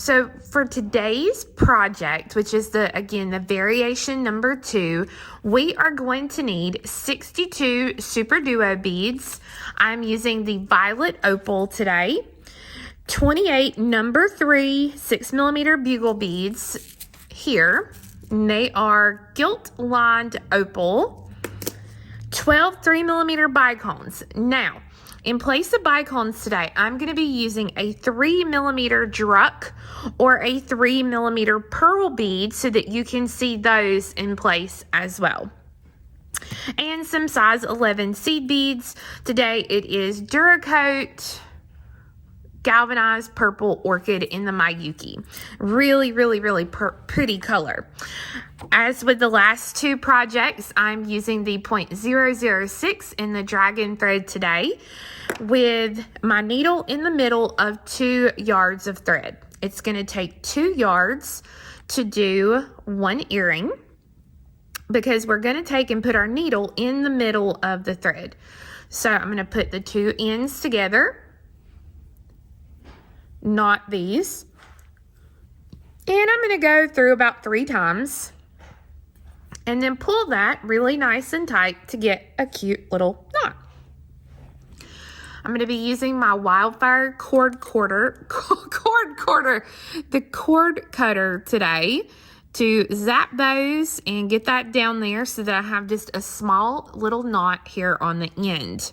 So for today's project, which is the variation number 2, we are going to need 62 superduo beads. I'm using the violet opal today. 28 number 3 6mm bugle beads here. And they are gilt lined opal. 12 3mm bicones. Now, in place of bicones today, I'm going to be using a 3mm druck or a 3mm pearl bead so that you can see those in place as well. And some size 11 seed beads. Today it is Duracoat galvanized purple orchid in the Miyuki. Really pretty color. As with the last 2 projects, I'm using the 0.006 in the dragon thread today with my needle in the middle of 2 yards of thread. It's going to take 2 yards to do 1 earring because we're going to take and put our needle in the middle of the thread. So I'm going to put the 2 ends together, knot these, and I'm going to go through about 3 times and then pull that really nice and tight to get a cute little knot. I'm going to be using my Wildfire cord cutter today to zap those and get that down there so that I have just a small little knot here on the end.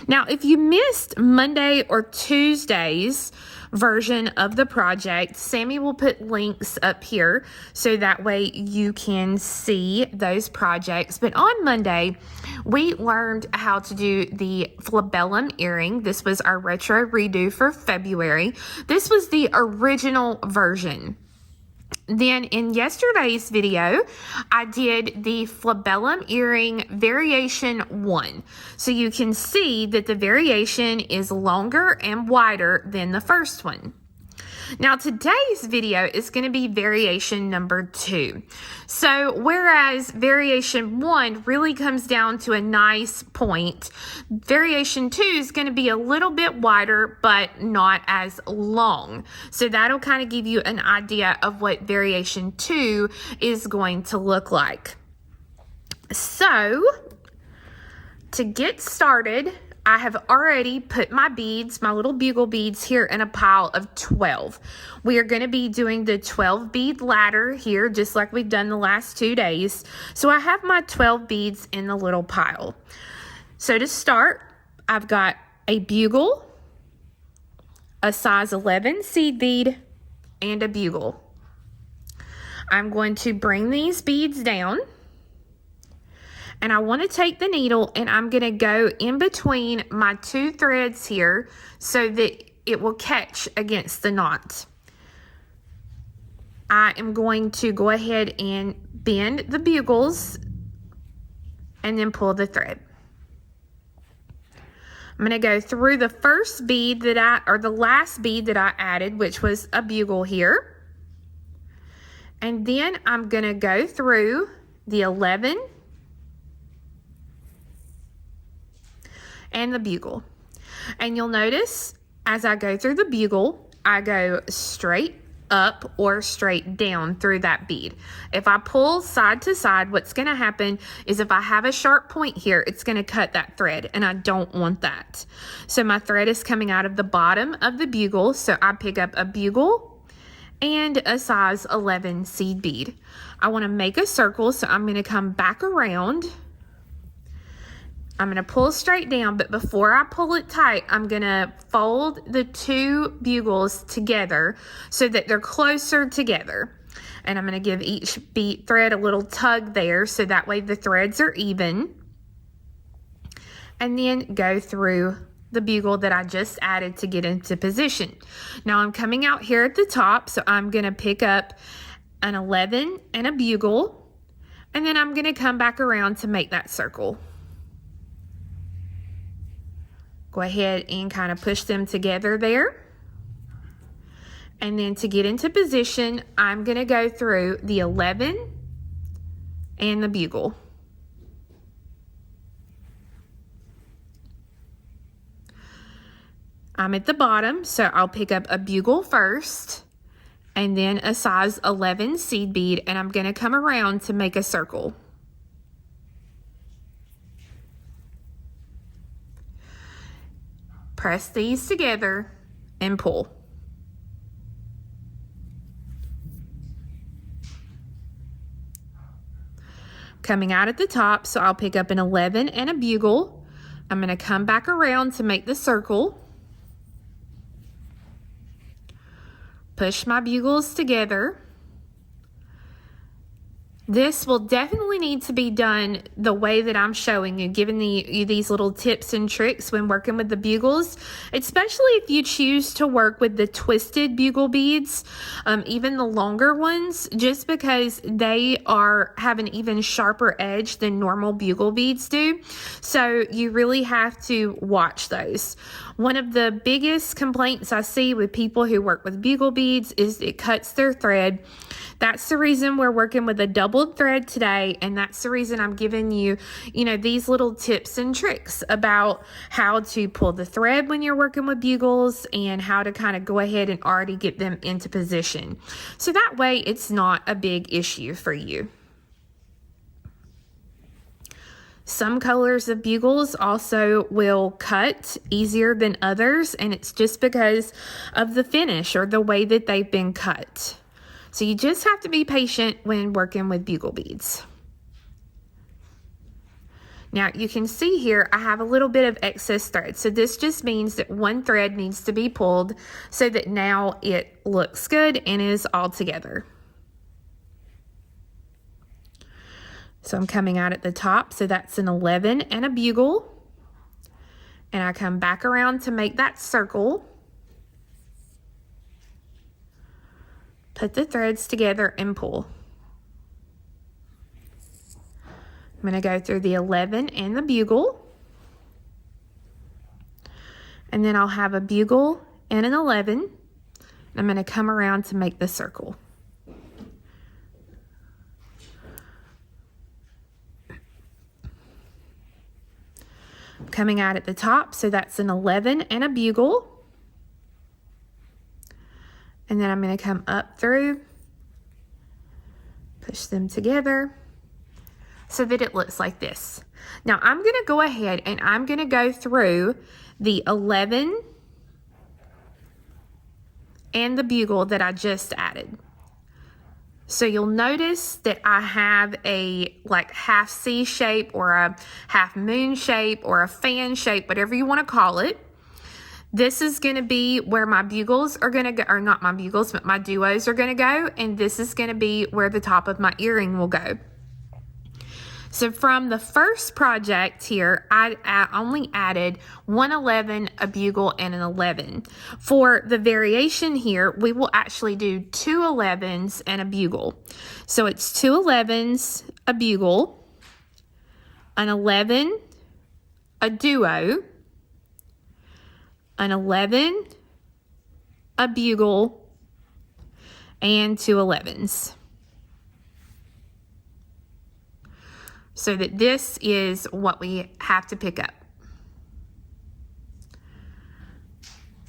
Now, if you missed Monday or Tuesday's version of the project, Sammy will put links up here so that way you can see those projects. But on Monday, we learned how to do the Flabellum earring. This was our retro redo for February. This was the original version. Then in yesterday's video, I did the Flabellum earring variation 1. So you can see that the variation is longer and wider than the first one. Now today's video is going to be variation number 2. So whereas variation 1 really comes down to a nice point, variation 2 is going to be a little bit wider but not as long. So that'll kind of give you an idea of what variation 2 is going to look like. So to get started, I have already put my beads, my little bugle beads here in a pile of 12. We are going to be doing the 12 bead ladder here, just like we've done the last 2 days. So I have my 12 beads in the little pile. So to start, I've got a bugle, a size 11 seed bead, and a bugle. I'm going to bring these beads down. And I want to take the needle and I'm going to go in between my 2 threads here so that it will catch against the knot. I am going to go ahead and bend the bugles and then pull the thread. I'm going to go through the first bead the last bead that I added, which was a bugle here. And then I'm going to go through the 11 and the bugle. And you'll notice as I go through the bugle, I go straight up or straight down through that bead. If I pull side to side, what's going to happen is if I have a sharp point here, it's going to cut that thread, and I don't want that. So my thread is coming out of the bottom of the bugle, so I pick up a bugle and a size 11 seed bead. I want to make a circle, so I'm going to come back around. I'm going to pull straight down, but before I pull it tight, I'm going to fold the 2 bugles together so that they're closer together. And I'm going to give each bead thread a little tug there so that way the threads are even. And then go through the bugle that I just added to get into position. Now I'm coming out here at the top, so I'm going to pick up an 11 and a bugle, and then I'm going to come back around to make that circle. Go ahead and kind of push them together there. And then to get into position, I'm going to go through the 11 and the bugle. I'm at the bottom, so I'll pick up a bugle first, and then a size 11 seed bead, and I'm going to come around to make a circle. Press these together and pull. Coming out at the top, so I'll pick up an 11 and a bugle. I'm going to come back around to make the circle. Push my bugles together. This will definitely need to be done the way that I'm showing you, giving you these little tips and tricks when working with the bugles, especially if you choose to work with the twisted bugle beads, even the longer ones, just because they have an even sharper edge than normal bugle beads do. So you really have to watch those. One of the biggest complaints I see with people who work with bugle beads is it cuts their thread. That's the reason we're working with a doubled thread today, and that's the reason I'm giving you, these little tips and tricks about how to pull the thread when you're working with bugles and how to kind of go ahead and already get them into position. So that way it's not a big issue for you. Some colors of bugles also will cut easier than others, and it's just because of the finish or the way that they've been cut. So you just have to be patient when working with bugle beads. Now you can see here I have a little bit of excess thread. So this just means that one thread needs to be pulled so that now it looks good and is all together. So I'm coming out at the top, so that's an 11 and a bugle. And I come back around to make that circle. Put the threads together and pull. I'm going to go through the 11 and the bugle. And then I'll have a bugle and an 11. I'm going to come around to make the circle. Coming out at the top, so that's an 11 and a bugle. And then I'm going to come up through, push them together so that it looks like this. Now I'm going to go ahead and I'm going to go through the 11 and the bugle that I just added. So you'll notice that I have a half C shape or a half moon shape or a fan shape, whatever you want to call it. This is going to be where my bugles are going to go, or not my bugles, but my duos are going to go. And this is going to be where the top of my earring will go. So from the first project here, I only added one 11, a bugle, and an 11. For the variation here, we will actually do two 11s and a bugle. So it's two 11s, a bugle, an 11, a duo, an 11, a bugle, and two 11s. So that this is what we have to pick up.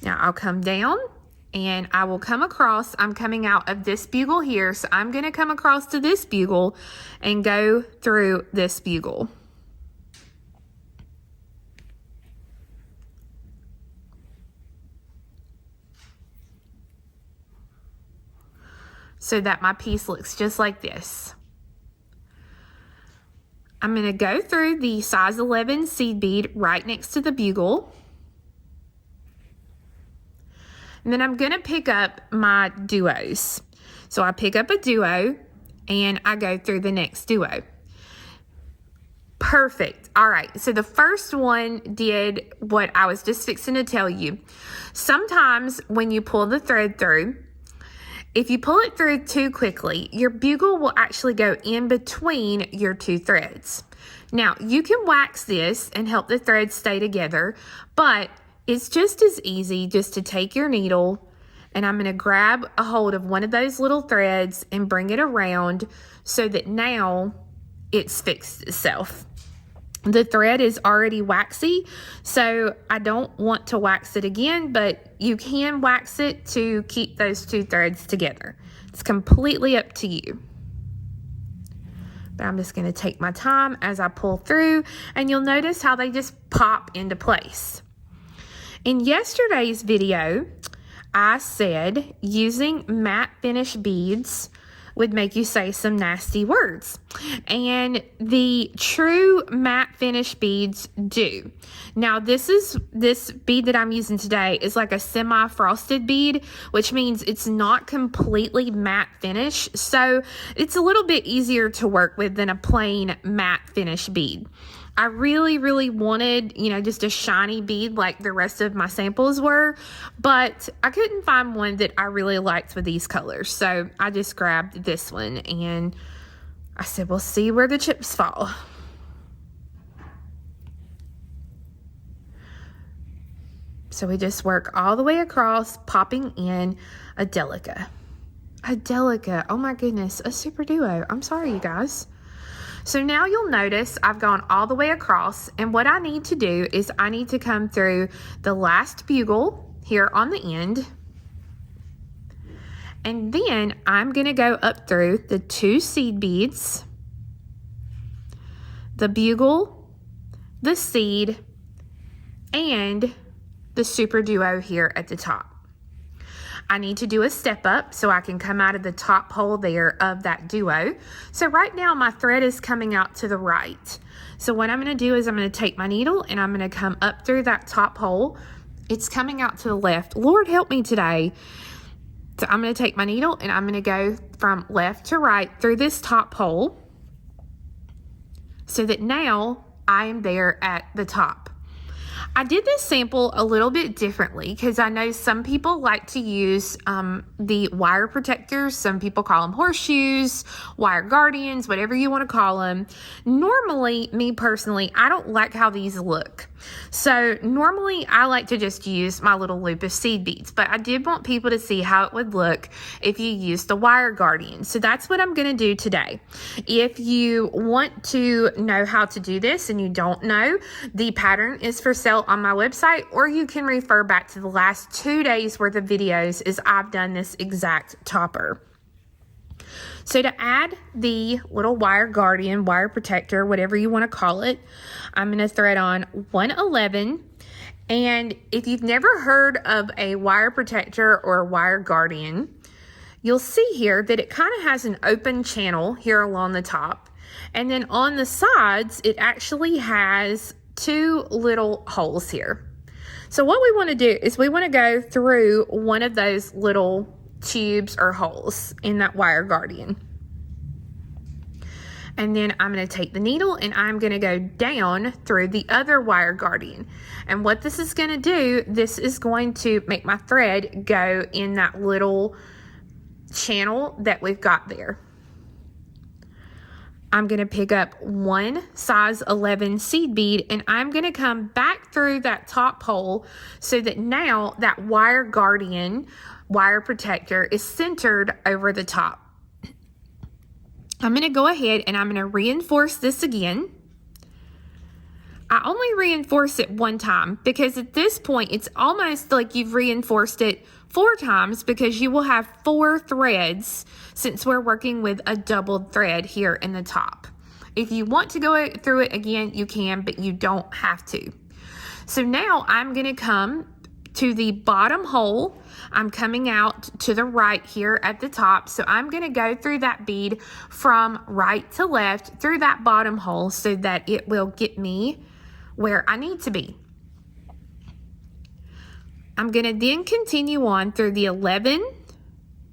Now I'll come down and I will come across, I'm coming out of this bugle here, so I'm going to come across to this bugle and go through this bugle. So that my piece looks just like this. I'm going to go through the size 11 seed bead right next to the bugle. And then I'm going to pick up my duos. So I pick up a duo and I go through the next duo. Perfect. All right. So the first one did what I was just fixing to tell you. Sometimes when you pull the thread through, if you pull it through too quickly, your bugle will actually go in between your two threads. Now, you can wax this and help the threads stay together, but it's just as easy just to take your needle and I'm going to grab a hold of one of those little threads and bring it around so that now it's fixed itself. The thread is already waxy, so I don't want to wax it again, but you can wax it to keep those two threads together. It's completely up to you. But I'm just going to take my time as I pull through, and you'll notice how they just pop into place. In yesterday's video, I said using matte finish beads would make you say some nasty words. And the true matte finish beads do. Now this bead that I'm using today is like a semi-frosted bead, which means it's not completely matte finish. So it's a little bit easier to work with than a plain matte finish bead. I really, really wanted, just a shiny bead like the rest of my samples were, but I couldn't find one that I really liked with these colors. So I just grabbed this one and I said, we'll see where the chips fall. So we just work all the way across, popping in a delica. A delica, oh my goodness, a superduo. I'm sorry, you guys. So now you'll notice I've gone all the way across, and what I need to do is I need to come through the last bugle here on the end, and then I'm going to go up through the 2 seed beads, the bugle, the seed, and the superduo here at the top. I need to do a step up so I can come out of the top hole there of that duo. So right now my thread is coming out to the right. So what I'm going to do is I'm going to take my needle and I'm going to come up through that top hole. It's coming out to the left. Lord help me today. So I'm going to take my needle and I'm going to go from left to right through this top hole so that now I am there at the top. I did this sample a little bit differently because I know some people like to use the wire protectors. Some people call them horseshoes, wire guardians, whatever you want to call them. Normally, me personally, I don't like how these look. So normally I like to just use my little loop of seed beads, but I did want people to see how it would look if you used the wire guardian. So that's what I'm going to do today. If you want to know how to do this and you don't know, the pattern is for sale on my website, or you can refer back to the last 2 days worth of videos as I've done this exact topper. So to add the little wire guardian, wire protector, whatever you want to call it, I'm going to thread on 111. And if you've never heard of a wire protector or a wire guardian, you'll see here that it kind of has an open channel here along the top. And then on the sides, it actually has 2 little holes here. So what we want to do is we want to go through one of those little tubes or holes in that wire guardian. And then I'm going to take the needle and I'm going to go down through the other wire guardian. And what this is going to do, this is going to make my thread go in that little channel that we've got there. I'm going to pick up 1 size 11 seed bead and I'm going to come back through that top hole so that now that wire guardian, wire protector is centered over the top. I'm going to go ahead and I'm going to reinforce this again. I only reinforce it 1 time because at this point it's almost like you've reinforced it 4 times because you will have 4 threads since we're working with a doubled thread here in the top. If you want to go through it again, you can, but you don't have to. So now I'm going to come to the bottom hole. I'm coming out to the right here at the top. So I'm going to go through that bead from right to left through that bottom hole so that it will get me where I need to be. I'm going to then continue on through the 11,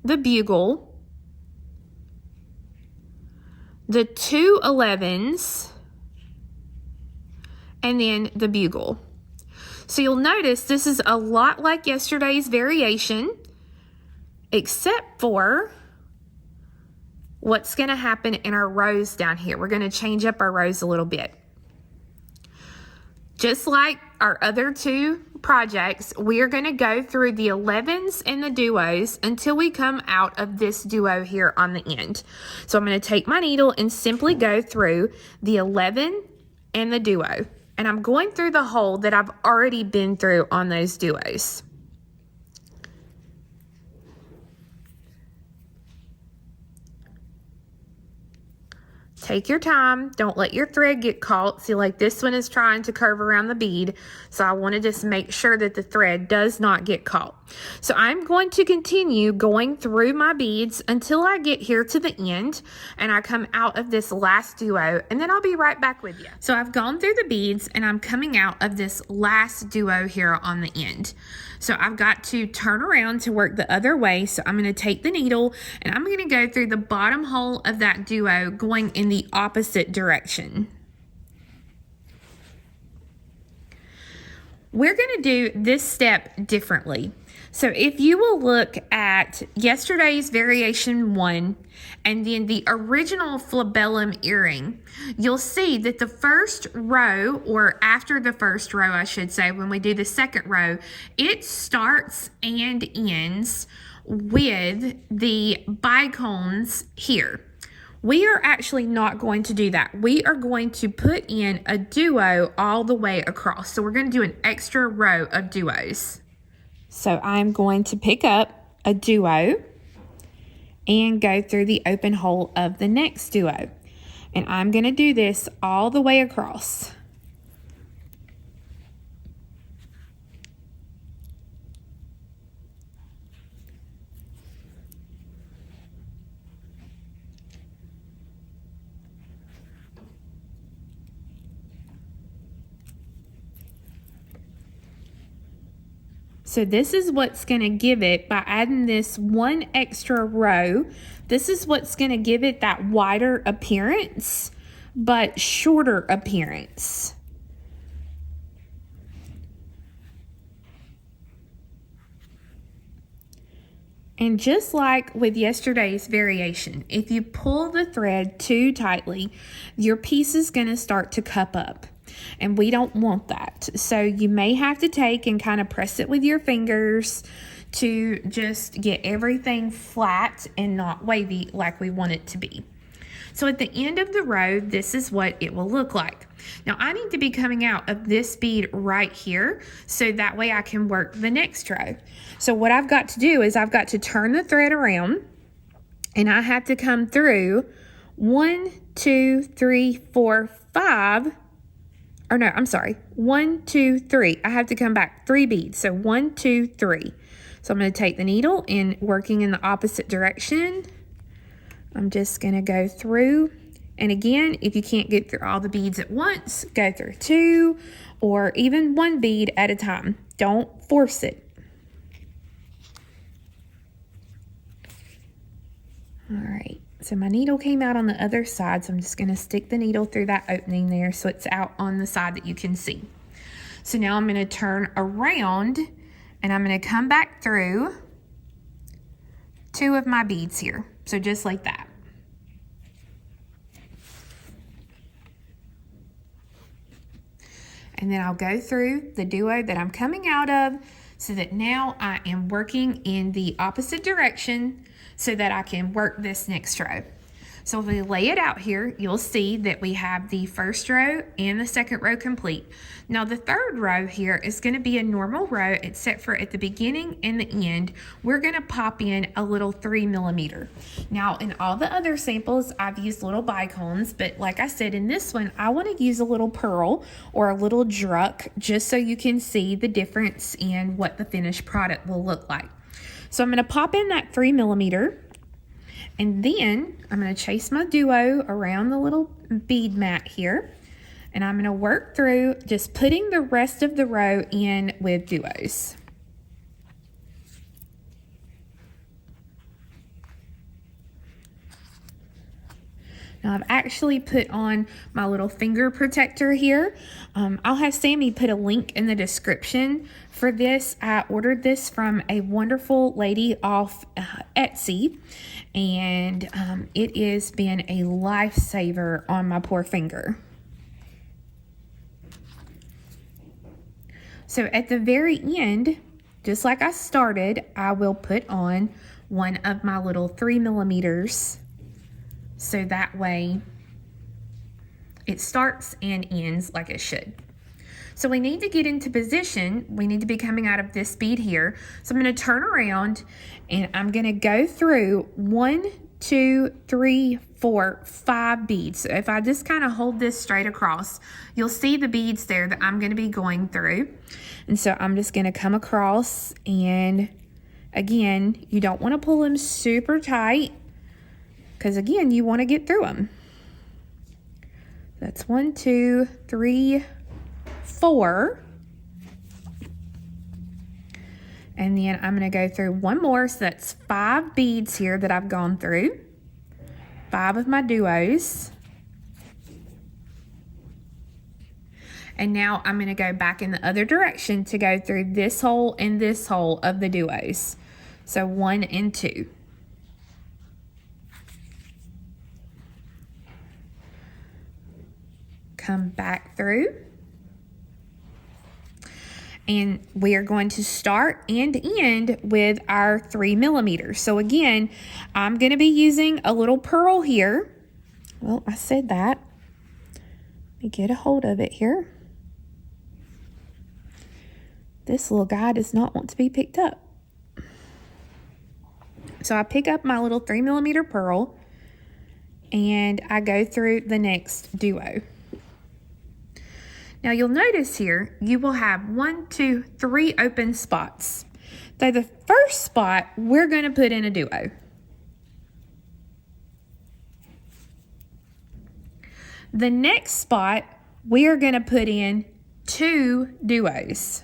the bugle, the 2 11s, and then the bugle. So you'll notice this is a lot like yesterday's variation, except for what's going to happen in our rows down here. We're going to change up our rows a little bit. Just like our other 2 projects, we are going to go through the 11s and the duos until we come out of this duo here on the end. So I'm going to take my needle and simply go through the 11 and the duo. And I'm going through the hole that I've already been through on those duos. Take your time. Don't let your thread get caught. See, like this one is trying to curve around the bead. So I want to just make sure that the thread does not get caught. So I'm going to continue going through my beads until I get here to the end and I come out of this last duo, and then I'll be right back with you. So I've gone through the beads and I'm coming out of this last duo here on the end. So I've got to turn around to work the other way. So I'm going to take the needle and I'm going to go through the bottom hole of that duo going in the opposite direction. We're going to do this step differently. So if you will look at yesterday's variation 1 and then the original Flabellum earring, you'll see that the first row, or after the first row, I should say, when we do the second row, it starts and ends with the bicones here. We are actually not going to do that. We are going to put in a duo all the way across. So we're going to do an extra row of duos. So I'm going to pick up a duo and go through the open hole of the next duo. And I'm going to do this all the way across. So this is what's going to give it, by adding this one extra row, this is what's going to give it that wider appearance, but shorter appearance. And just like with yesterday's variation, if you pull the thread too tightly, your piece is going to start to cup up. And we don't want that. So you may have to take and kind of press it with your fingers to just get everything flat and not wavy like we want it to be. So at the end of the row, this is what it will look like. Now I need to be coming out of this bead right here, so that way I can work the next row. So what I've got to do is I've got to turn the thread around, and I have to come through 1, 2, 3, 4, 5. Or no, I'm sorry, 1, 2, 3. I have to come back 3 beads. So 1, 2, 3. So I'm going to take the needle and working in the opposite direction. I'm just going to go through. And again, if you can't get through all the beads at once, go through 2 or even 1 bead at a time. Don't force it. All right. So my needle came out on the other side, so I'm just going to stick the needle through that opening there so it's out on the side that you can see. So now I'm going to turn around and I'm going to come back through 2 of my beads here. So just like that. And then I'll go through the duo that I'm coming out of, so that now I am working in the opposite direction so that I can work this next row. So if we lay it out here, you'll see that we have the first row and the second row complete. Now the third row here is going to be a normal row, except for at the beginning and the end, we're going to pop in a little 3mm. Now in all the other samples, I've used little bicones, but like I said, in this one, I want to use a little pearl or a little druck, just so you can see the difference in what the finished product will look like. So I'm going to pop in that 3mm. And then I'm going to chase my duo around the little bead mat here. And I'm going to work through just putting the rest of the row in with duos. Now I've actually put on my little finger protector here. I'll have Sammy put a link in the description for this. I ordered this from a wonderful lady off Etsy, and it has been a lifesaver on my poor finger. So at the very end, just like I started, I will put on one of my little 3mm. So that way It starts and ends like it should. So we need to get into position. We need to be coming out of this bead here. So I'm going to turn around and I'm going to go through 1, 2, 3, 4, 5 beads. So if I just kind of hold this straight across, you'll see the beads there that I'm going to be going through. And so I'm just going to come across, and again, you don't want to pull them super tight because again, you want to get through them. That's 1, 2, 3, 4. And then I'm going to go through one more. So that's 5 beads here that I've gone through. 5 of my duos. And now I'm going to go back in the other direction to go through this hole and this hole of the duos. So 1 and 2. Come back through. And we are going to start and end with our 3 millimeters. So again, I'm going to be using a little pearl here. Well, I said that. Let me get a hold of it here. This little guy does not want to be picked up. So I pick up my little 3 millimeter pearl and I go through the next duo. Now you'll notice here, you will have 1, 2, 3 open spots. So the first spot, we're going to put in a duo. The next spot, we are going to put in 2 duos.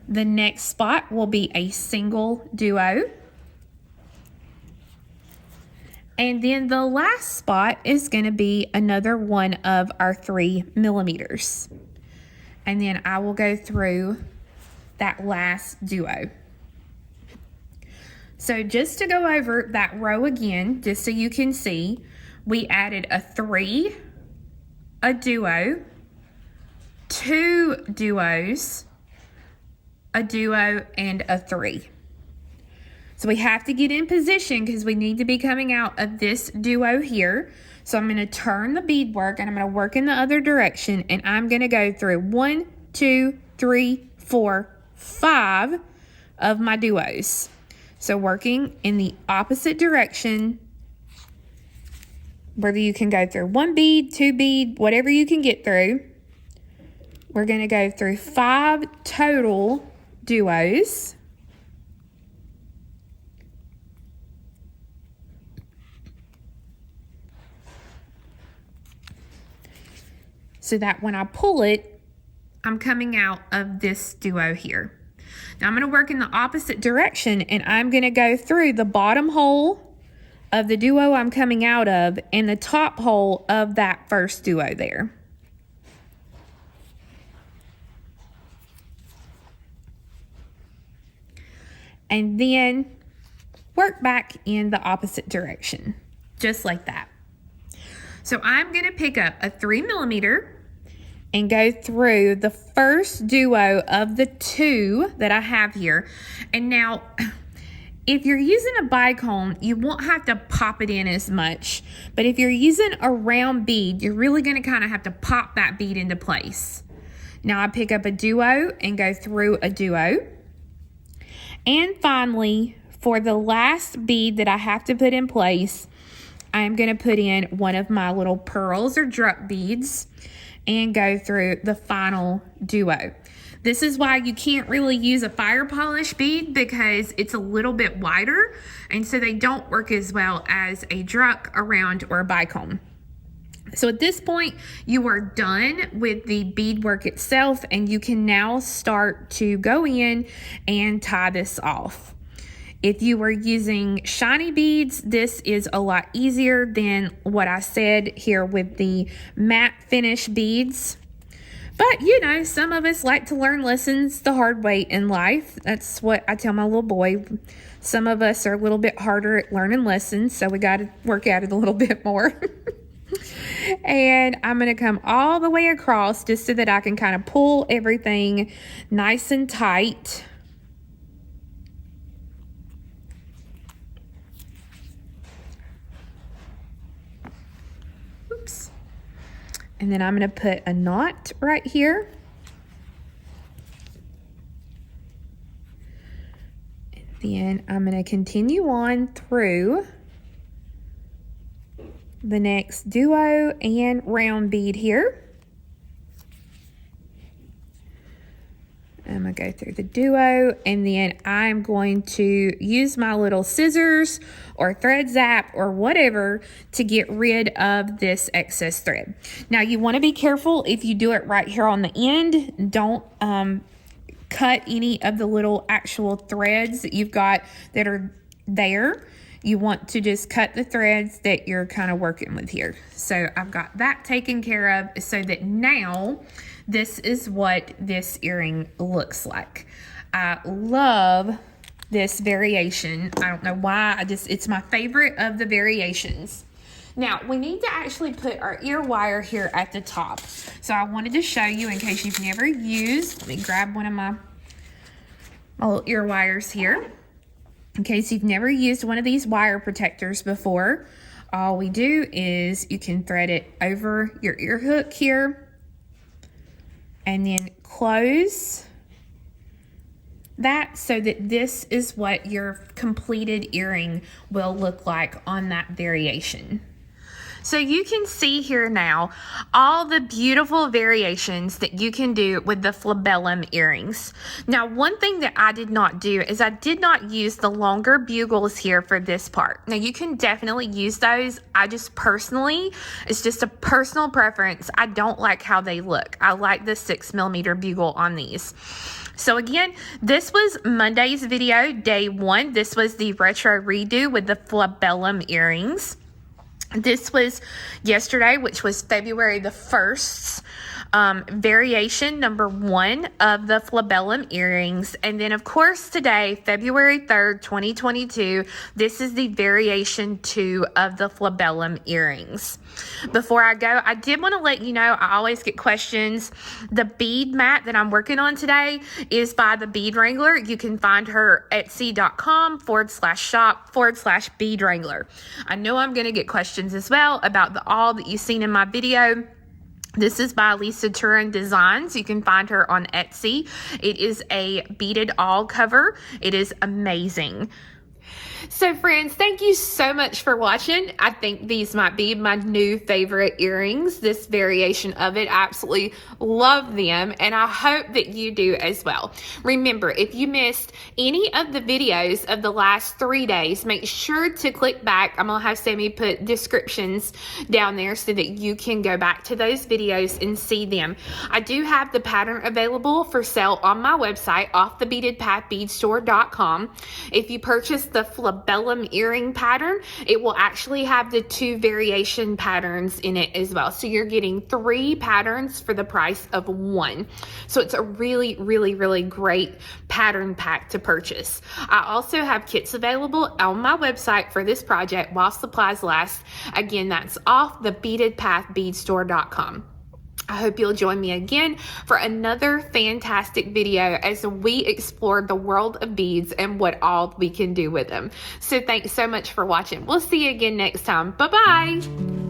The next spot will be a single duo. And then the last spot is going to be another one of our 3 millimeters. And then I will go through that last duo. So just to go over that row again, just so you can see, we added a 3, a duo, 2 duos, a duo, and a 3. So we have to get in position because we need to be coming out of this duo here. So I'm going to turn the beadwork and I'm going to work in the other direction, and I'm going to go through 1, 2, 3, 4, 5 of my duos. So working in the opposite direction, whether you can go through 1 bead, 2 bead, whatever you can get through. We're going to go through 5 total duos. So that when I pull it, I'm coming out of this duo here. Now I'm going to work in the opposite direction, and I'm going to go through the bottom hole of the duo I'm coming out of and the top hole of that first duo there. And then work back in the opposite direction, just like that. So I'm going to pick up a 3 millimeter and go through the first duo of the 2 that I have here. And now, if you're using a bicone, you won't have to pop it in as much. But if you're using a round bead, you're really going to kind of have to pop that bead into place. Now I pick up a duo and go through a duo. And finally, for the last bead that I have to put in place, I'm going to put in one of my little pearls or drop beads and go through the final duo. This is why you can't really use a fire polish bead, because it's a little bit wider, and so they don't work as well as a druck, a round, or a bicone. So at this point, you are done with the beadwork itself, and you can now start to go in and tie this off. If you were using shiny beads, this is a lot easier than what I said here with the matte finish beads. But, you know, some of us like to learn lessons the hard way in life. That's what I tell my little boy. Some of us are a little bit harder at learning lessons, so we got to work at it a little bit more. And I'm going to come all the way across just so that I can kind of pull everything nice and tight. And then I'm going to put a knot right here. And then I'm going to continue on through the next duo and round bead here. I'm going to go through the duo, and then I'm going to use my little scissors or thread zap or whatever to get rid of this excess thread. Now you want to be careful if you do it right here on the end. Don't cut any of the little actual threads that you've got that are there. You want to just cut the threads that you're kind of working with here. So I've got that taken care of, so that now this is what this earring looks like. I love this variation. I don't know why, it's my favorite of the variations. Now, we need to actually put our ear wire here at the top. So I wanted to show you in case you've never used, let me grab one of my little ear wires here. In case you've never used one of these wire protectors before, all we do is you can thread it over your ear hook here and then close that so that this is what your completed earring will look like on that variation. So you can see here now all the beautiful variations that you can do with the Flabellum earrings. Now, one thing that I did not do is I did not use the longer bugles here for this part. Now, you can definitely use those. I just personally, it's just a personal preference. I don't like how they look. I like the 6mm bugle on these. So again, this was Monday's video, day 1. This was the retro redo with the Flabellum earrings. This was yesterday, which was February the 1st, variation number 1 of the Flabellum earrings. And then, of course, today, February 3rd, 2022, this is the variation 2 of the Flabellum earrings. Before I go, I did want to let you know, I always get questions. The bead mat that I'm working on today is by the Bead Wrangler. You can find her at etsy.com/shop/bead wrangler. I know I'm going to get questions as well about the awl that you've seen in my video. This is by Lisa Turin Designs. You can find her on Etsy. It is a beaded awl cover. It is amazing. So friends, thank you so much for watching. I think these might be my new favorite earrings, this variation of it. I absolutely love them, and I hope that you do as well. Remember, if you missed any of the videos of the last 3 days, make sure to click back. I'm going to have Sammy put descriptions down there so that you can go back to those videos and see them. I do have the pattern available for sale on my website, offthebeadedpathbeadstore.com. If you purchase the Flabellum earring pattern, it will actually have the 2 variation patterns in it as well. So you're getting 3 patterns for the price of 1. So it's a really, really, really great pattern pack to purchase. I also have kits available on my website for this project while supplies last. Again, that's offthebeadedpathbeadstore.com. I hope you'll join me again for another fantastic video as we explore the world of beads and what all we can do with them. So thanks so much for watching. We'll see you again next time. Bye-bye.